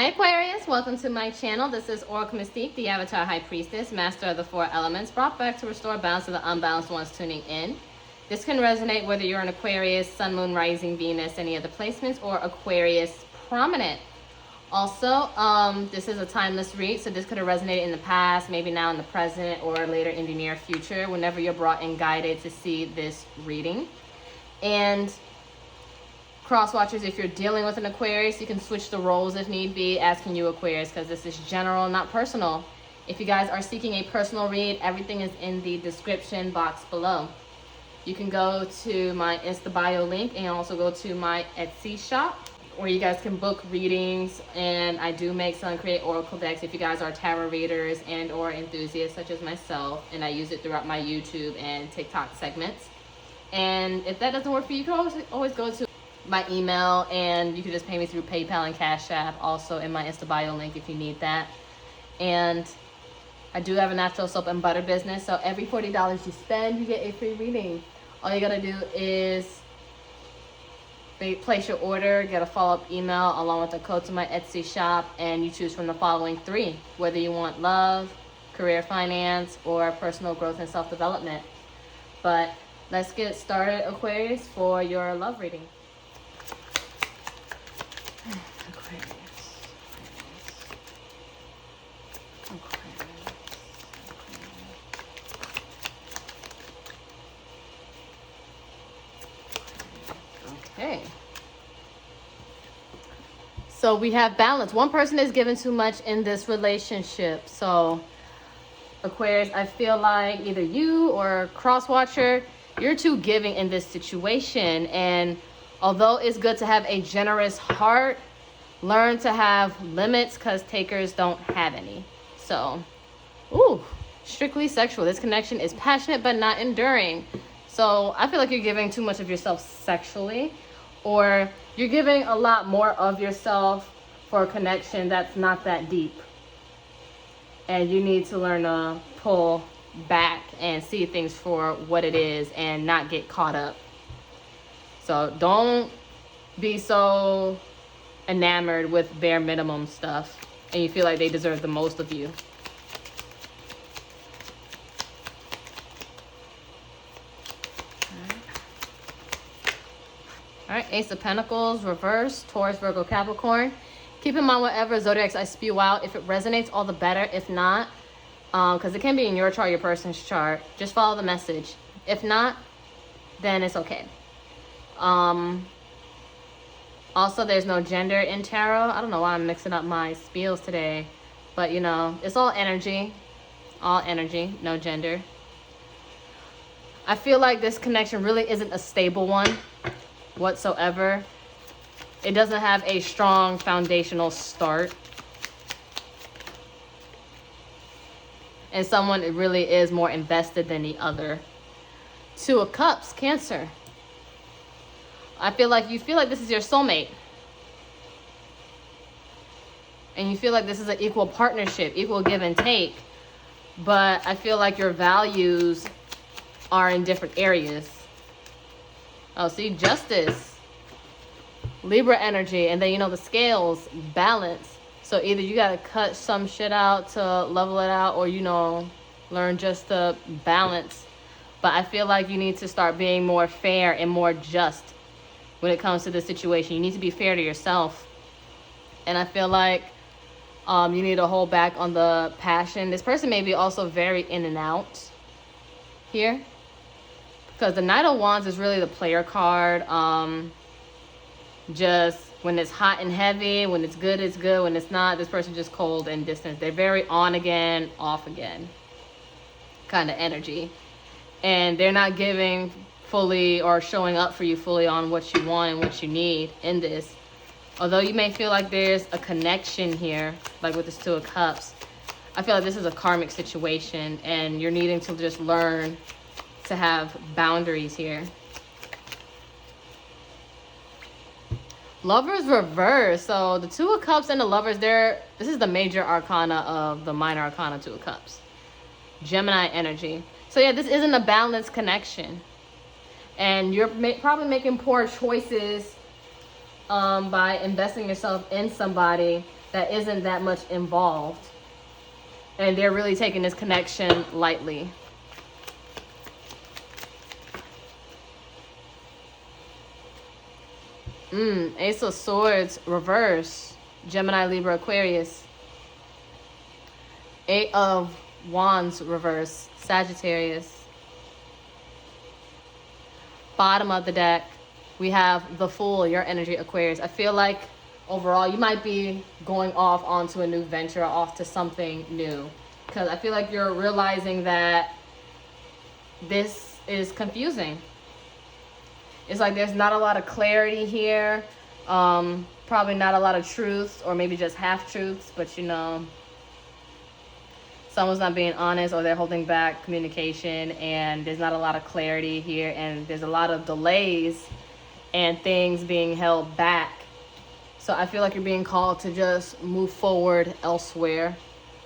Hi Aquarius, welcome to my channel. This is Oracle Mystique, the Avatar High Priestess, Master of the Four Elements, brought back to restore balance to the unbalanced ones tuning in. This can resonate whether you're an Aquarius, Sun, Moon, Rising, Venus, any other placements, or Aquarius Prominent. Also, this is a timeless read, so this could have resonated in the past, maybe now in the present, or later in the near future, whenever you're brought and guided to see this reading. And cross watchers, if you're dealing with an Aquarius, you can switch the roles if need be, as can you Aquarius, because this is general, not personal. If you guys are seeking a personal read, everything is in the description box below. You can go to my Insta bio link and also go to my Etsy shop where you guys can book readings, and I do make, sell, and create oracle decks if you guys are tarot readers and or enthusiasts such as myself, and I use it throughout my YouTube and TikTok segments. And if that doesn't work for you, you can always go to my email, and you can just pay me through PayPal and Cash App, also in my Insta bio link if you need that. And I do have a natural soap and butter business, so every $40 you spend, you get a free reading. All you gotta do is place your order, get a follow-up email along with a code to my Etsy shop, and you choose from the following three, whether you want love, career, finance, or personal growth and self-development. But let's get started, Aquarius, for your love reading. Okay. So we have balance. One person is giving too much in this relationship. So Aquarius, I feel like either you or cross-watcher, you're too giving in this situation. And although it's good to have a generous heart, learn to have limits, because takers don't have any. So, ooh, strictly sexual. This connection is passionate but not enduring. So I feel like you're giving too much of yourself sexually, or you're giving a lot more of yourself for a connection that's not that deep. And you need to learn to pull back and see things for what it is and not get caught up. So don't be so enamored with bare minimum stuff and you feel like they deserve the most of you. All right, Ace of Pentacles, reverse, Taurus, Virgo, Capricorn. Keep in mind whatever zodiacs I spew out, if it resonates, all the better. If not, because it can be in your chart, your person's chart, just follow the message. If not, then it's okay. Also, there's no gender in tarot. I don't know why I'm mixing up my spiels today, but you know, it's all energy, no gender. I feel like this connection really isn't a stable one whatsoever. It doesn't have a strong foundational start. And someone really is more invested than the other. Two of Cups, Cancer. I feel like you feel like this is your soulmate. And you feel like this is an equal partnership, equal give and take. But I feel like your values are in different areas. Oh, see, Justice, Libra energy, and then, you know, the scales, balance. So either you got to cut some shit out to level it out, or, you know, learn just to balance. But I feel like you need to start being more fair and more just when it comes to the situation. You need to be fair to yourself. And I feel like you need to hold back on the passion. This person may be also very in and out here, because the Knight of Wands is really the player card. Just when it's hot and heavy, when it's good, it's good. When it's not, this person just cold and distant. They're very on again, off again kind of energy. And they're not giving fully or showing up for you fully on what you want and what you need in this. Although you may feel like there's a connection here, like with this Two of Cups, I feel like this is a karmic situation and you're needing to just learn to have boundaries here. Lovers reverse. So the Two of Cups and the Lovers, this is the major arcana of the minor arcana Two of Cups. Gemini energy. So yeah, this isn't a balanced connection. And you're probably making poor choices by investing yourself in somebody that isn't that much involved. And they're really taking this connection lightly. Ace of Swords, reverse. Gemini, Libra, Aquarius. Eight of Wands, reverse. Sagittarius. Bottom of the deck, we have the Fool, your energy, Aquarius. I feel like overall you might be going off onto a new venture, off to something new. Because I feel like you're realizing that this is confusing. It's like there's not a lot of clarity here. Probably not a lot of truths, or maybe just half-truths. But, you know, someone's not being honest, or they're holding back communication. And there's not a lot of clarity here. And there's a lot of delays and things being held back. So I feel like you're being called to just move forward elsewhere,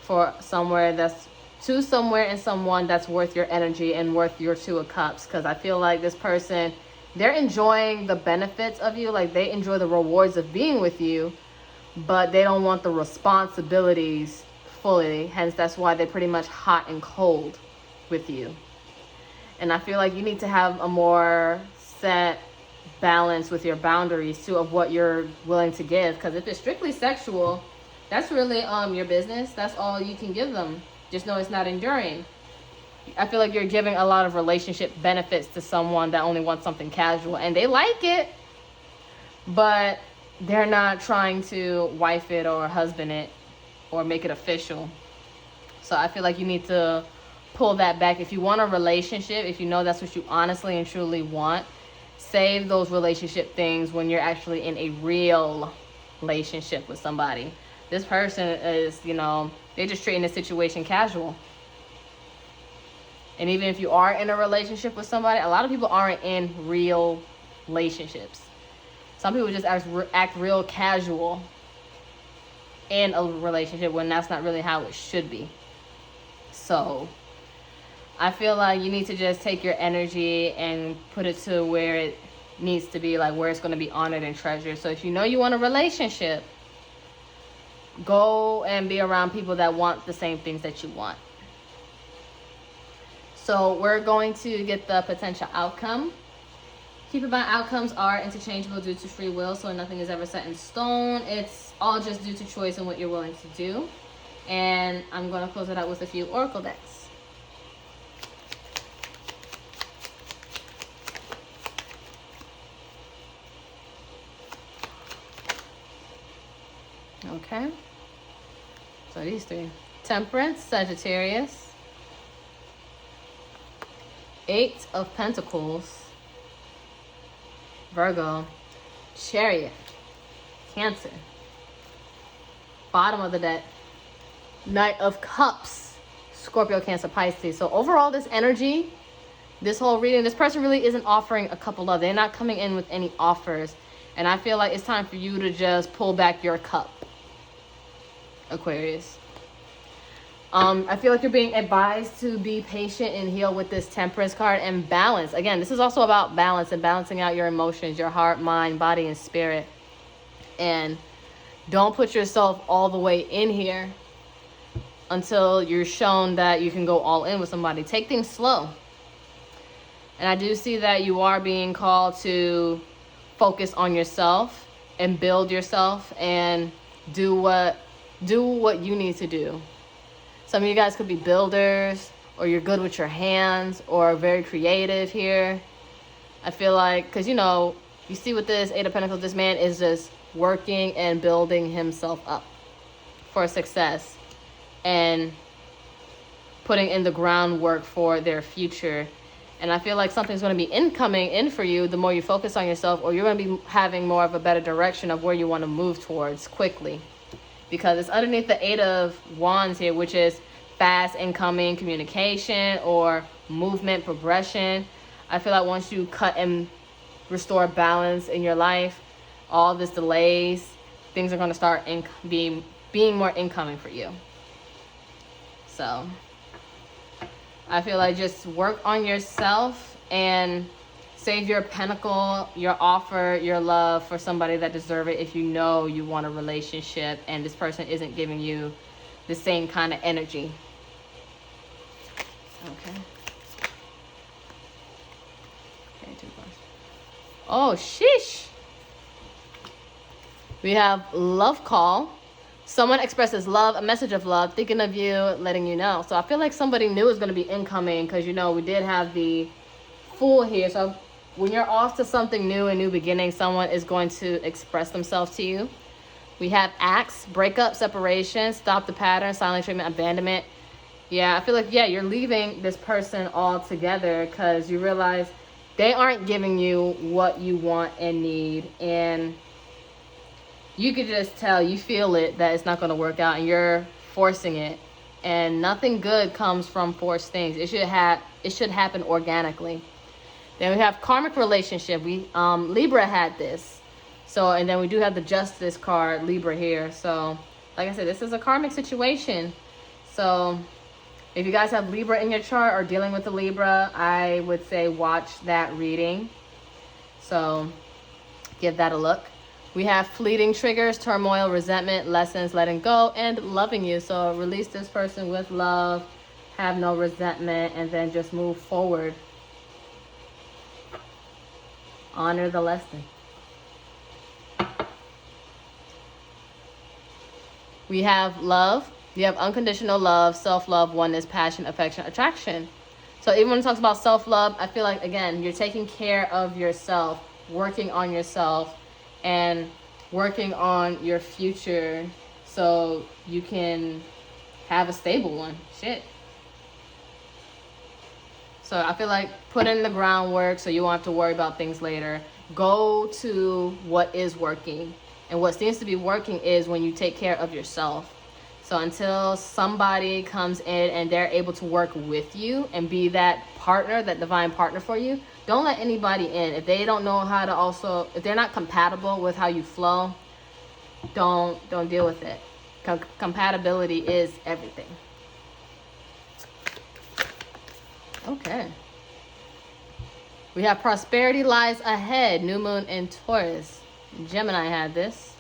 for somewhere that's to somewhere and someone that's worth your energy and worth your Two of Cups. Because I feel like this person, they're enjoying the benefits of you. Like, they enjoy the rewards of being with you, but they don't want the responsibilities fully. Hence, that's why they're pretty much hot and cold with you. And I feel like you need to have a more set balance with your boundaries too, of what you're willing to give. Because if it's strictly sexual, that's really your business. That's all you can give them. Just know it's not enduring. I feel like you're giving a lot of relationship benefits to someone that only wants something casual, and they like it, but they're not trying to wife it or husband it or make it official. So I feel like you need to pull that back. If you want a relationship, if you know that's what you honestly and truly want, save those relationship things when you're actually in a real relationship with somebody. This person is, you know, they're just treating the situation casual. And even if you are in a relationship with somebody, a lot of people aren't in real relationships. Some people just act real casual in a relationship when that's not really how it should be. So I feel like you need to just take your energy and put it to where it needs to be, like where it's going to be honored and treasured. So if you know you want a relationship, go and be around people that want the same things that you want. So we're going to get the potential outcome. Keep in mind, outcomes are interchangeable due to free will, so nothing is ever set in stone. It's all just due to choice and what you're willing to do. And I'm going to close it out with a few oracle decks. Okay. So these three. Temperance, Sagittarius. Eight of Pentacles, Virgo. Chariot, Cancer. Bottom of the deck, Knight of Cups, Scorpio, Cancer, Pisces. So overall, this energy, this whole reading, this person really isn't offering a cup of love. They're not coming in with any offers. And I feel like it's time for you to just pull back your cup, Aquarius. I feel like you're being advised to be patient and heal with this Temperance card, and balance. Again, this is also about balance and balancing out your emotions, your heart, mind, body, and spirit. And don't put yourself all the way in here until you're shown that you can go all in with somebody. Take things slow. And I do see that you are being called to focus on yourself and build yourself and do what you need to do. Some of you guys could be builders, or you're good with your hands, or very creative here. I feel like, because, you know, you see with this Eight of Pentacles, this man is just working and building himself up for success and putting in the groundwork for their future. And I feel like something's going to be incoming in for you the more you focus on yourself, or you're going to be having more of a better direction of where you want to move towards quickly. Because it's underneath the Eight of Wands here, which is fast incoming communication or movement, progression. I feel like once you cut and restore balance in your life, all this delays, things are going to start being more incoming for you. So I feel like just work on yourself and Save your pinnacle, your offer, your love for somebody that deserves it if you know you want a relationship and this person isn't giving you the same kind of energy. Okay. Okay, 2 cards. Oh, sheesh. We have love call. Someone expresses love, a message of love, thinking of you, letting you know. So I feel like somebody new is going to be incoming because, you know, we did have the Fool here. So when you're off to something new, a new beginning, someone is going to express themselves to you. We have Axe, breakup, separation, stop the pattern, silent treatment, abandonment. Yeah, I feel like, yeah, you're leaving this person altogether because you realize they aren't giving you what you want and need. And you could just tell, you feel it, that it's not going to work out and you're forcing it. And nothing good comes from forced things. It should happen organically. Then we have karmic relationship. Libra had this. So, and then we do have the Justice card, Libra here. So, like I said, this is a karmic situation. So, if you guys have Libra in your chart or dealing with the Libra, I would say watch that reading. So, give that a look. We have fleeting triggers, turmoil, resentment, lessons, letting go, and loving you. So, release this person with love, have no resentment, and then just move forward. Honor the lesson. We have love. You have unconditional love, self-love, oneness, passion, affection, attraction. So even when it talks about self-love, I feel like, again, you're taking care of yourself, working on yourself, and working on your future so you can have a stable one. Shit. So I feel like put in the groundwork so you won't have to worry about things later. Go to what is working. And what seems to be working is when you take care of yourself. So until somebody comes in and they're able to work with you and be that partner, that divine partner for you, don't let anybody in. If they don't know how to also, if they're not compatible with how you flow, don't deal with it. Compatibility is everything. Okay. We have prosperity lies ahead. New moon in Taurus. Gemini had this.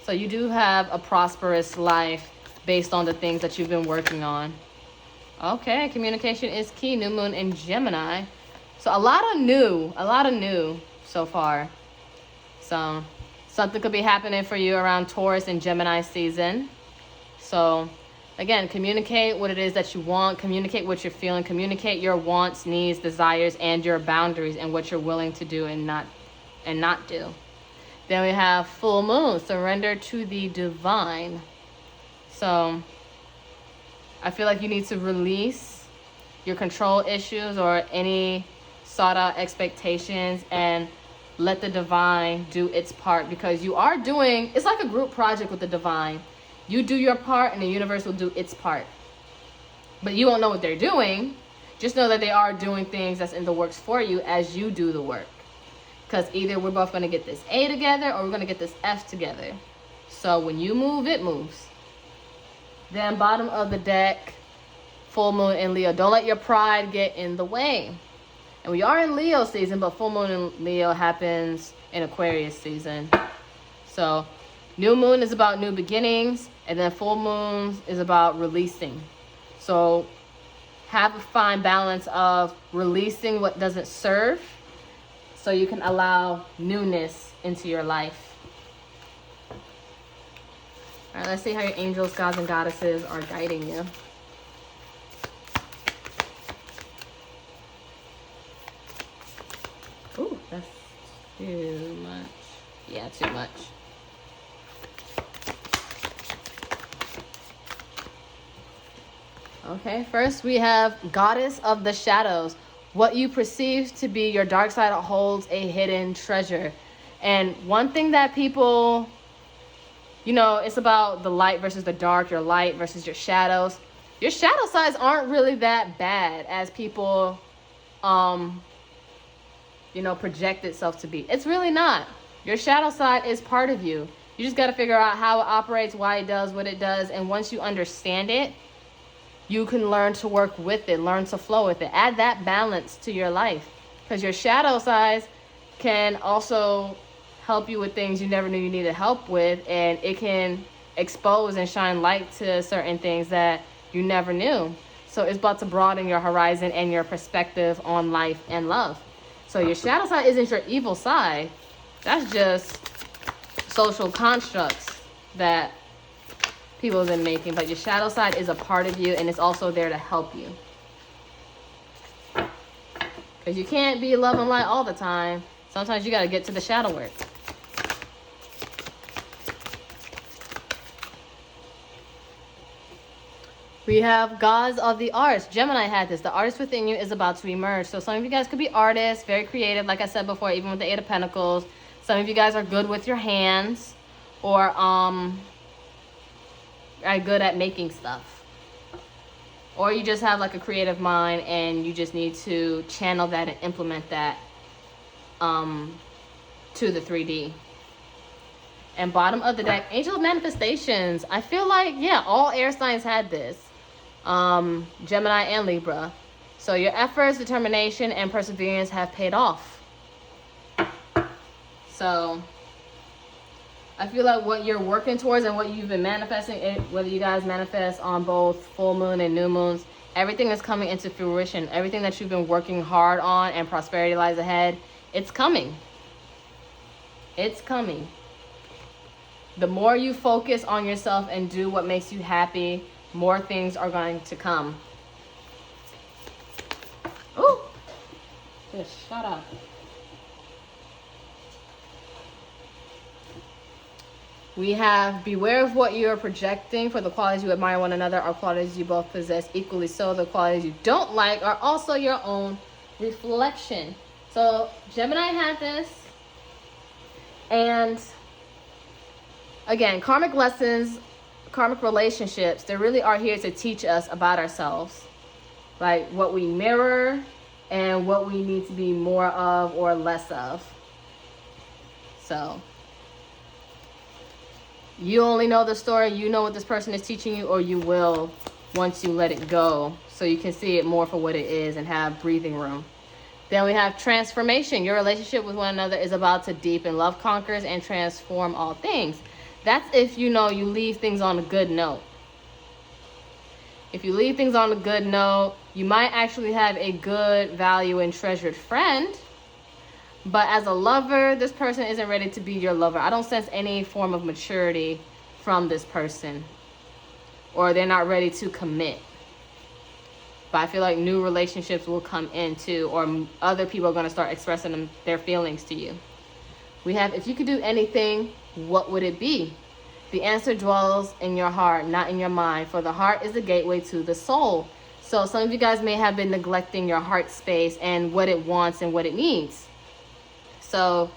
So you do have a prosperous life based on the things that you've been working on. Okay, communication is key. New moon in Gemini. So a lot of new so far. So something could be happening for you around Taurus and Gemini season. So again, communicate what it is that you want. Communicate what you're feeling. Communicate your wants, needs, desires, and your boundaries and what you're willing to do and not do. Then we have full moon, surrender to the divine. So I feel like you need to release your control issues or any sought out expectations and let the divine do its part, because you are doing, it's like a group project with the divine. You do your part and the universe will do its part. But you won't know what they're doing. Just know that they are doing things that's in the works for you as you do the work. Because either we're both going to get this A together or we're going to get this F together. So when you move, it moves. Then bottom of the deck, full moon in Leo. Don't let your pride get in the way. And we are in Leo season, but full moon in Leo happens in Aquarius season. So new moon is about new beginnings, and then full moon is about releasing. So have a fine balance of releasing what doesn't serve so you can allow newness into your life. All right, let's see how your angels, gods, and goddesses are guiding you. Ooh, that's too much. Yeah, too much. Okay, first we have Goddess of the Shadows. What you perceive to be your dark side holds a hidden treasure. And one thing that people, you know, it's about the light versus the dark, your light versus your shadows. Your shadow sides aren't really that bad as people, project itself to be. It's really not. Your shadow side is part of you. You just got to figure out how it operates, why it does what it does. And once you understand it, you can learn to work with it, learn to flow with it. Add that balance to your life, because your shadow side can also help you with things you never knew you needed help with, and it can expose and shine light to certain things that you never knew. So it's about to broaden your horizon and your perspective on life and love. So your shadow side isn't your evil side. That's just social constructs that people have been making. But your shadow side is a part of you, and it's also there to help you. Because you can't be love and light all the time. Sometimes you got to get to the shadow work. We have gods of the arts. Gemini had this. The artist within you is about to emerge. So some of you guys could be artists, very creative, like I said before, even with the Eight of Pentacles. Some of you guys are good with your hands, or are good at making stuff. Or you just have like a creative mind and you just need to channel that and implement that to the 3D. And bottom of the deck, Angel of Manifestations. I feel like, yeah, all air signs had this. Gemini and Libra. So your efforts, determination, and perseverance have paid off. So I feel like what you're working towards and what you've been manifesting, whether you guys manifest on both full moon and new moons, everything is coming into fruition. Everything that you've been working hard on and prosperity lies ahead, it's coming. It's coming. The more you focus on yourself and do what makes you happy, more things are going to come. Ooh! Just shut up. We have beware of what you are projecting, for the qualities you admire one another are qualities you both possess equally so. The qualities you don't like are also your own reflection. So Gemini had this. And again, karmic lessons, karmic relationships, they really are here to teach us about ourselves. Like what we mirror and what we need to be more of or less of. So you only know the story, you know what this person is teaching you, or you will once you let it go, so you can see it more for what it is and have breathing room. Then we have transformation. Your relationship with one another is about to deepen. Love conquers and transform all things. That's if you know you leave things on a good note. If you leave things on a good note, you might actually have a good, value, and treasured friend. But as a lover, this person isn't ready to be your lover. I don't sense any form of maturity from this person. Or they're not ready to commit. But I feel like new relationships will come in too. Or other people are going to start expressing their feelings to you. We have, if you could do anything, what would it be? The answer dwells in your heart, not in your mind. For the heart is the gateway to the soul. So some of you guys may have been neglecting your heart space and what it wants and what it needs. So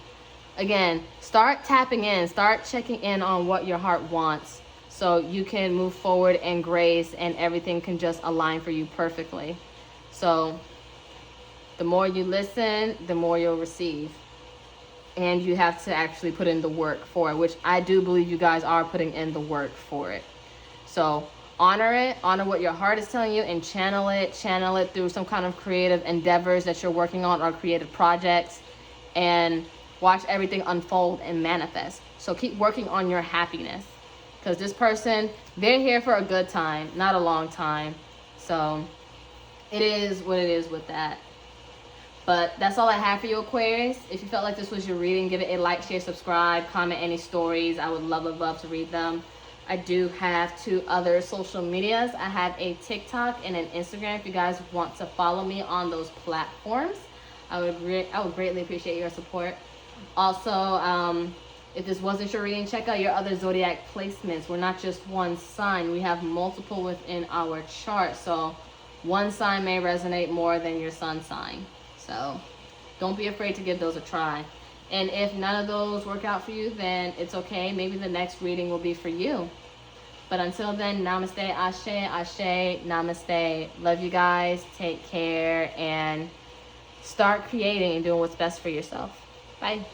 again, start tapping in, start checking in on what your heart wants, so you can move forward in grace and everything can just align for you perfectly. So the more you listen, the more you'll receive. And you have to actually put in the work for it, which I do believe you guys are putting in the work for it. So honor it, honor what your heart is telling you, and channel it through some kind of creative endeavors that you're working on or creative projects. And watch everything unfold and manifest. So keep working on your happiness. Because this person, they're here for a good time, not a long time. So it is what it is with that. But that's all I have for you, Aquarius. If you felt like this was your reading, give it a like, share, subscribe, comment any stories. I would love to read them. I do have 2 other social medias. I have a TikTok and an Instagram if you guys want to follow me on those platforms. I would greatly appreciate your support. Also, if this wasn't your reading, check out your other zodiac placements. We're not just one sign. We have multiple within our chart. So one sign may resonate more than your sun sign. So don't be afraid to give those a try. And if none of those work out for you, then it's okay. Maybe the next reading will be for you. But until then, namaste, ashe, ashe, namaste. Love you guys. Take care and start creating and doing what's best for yourself. Bye.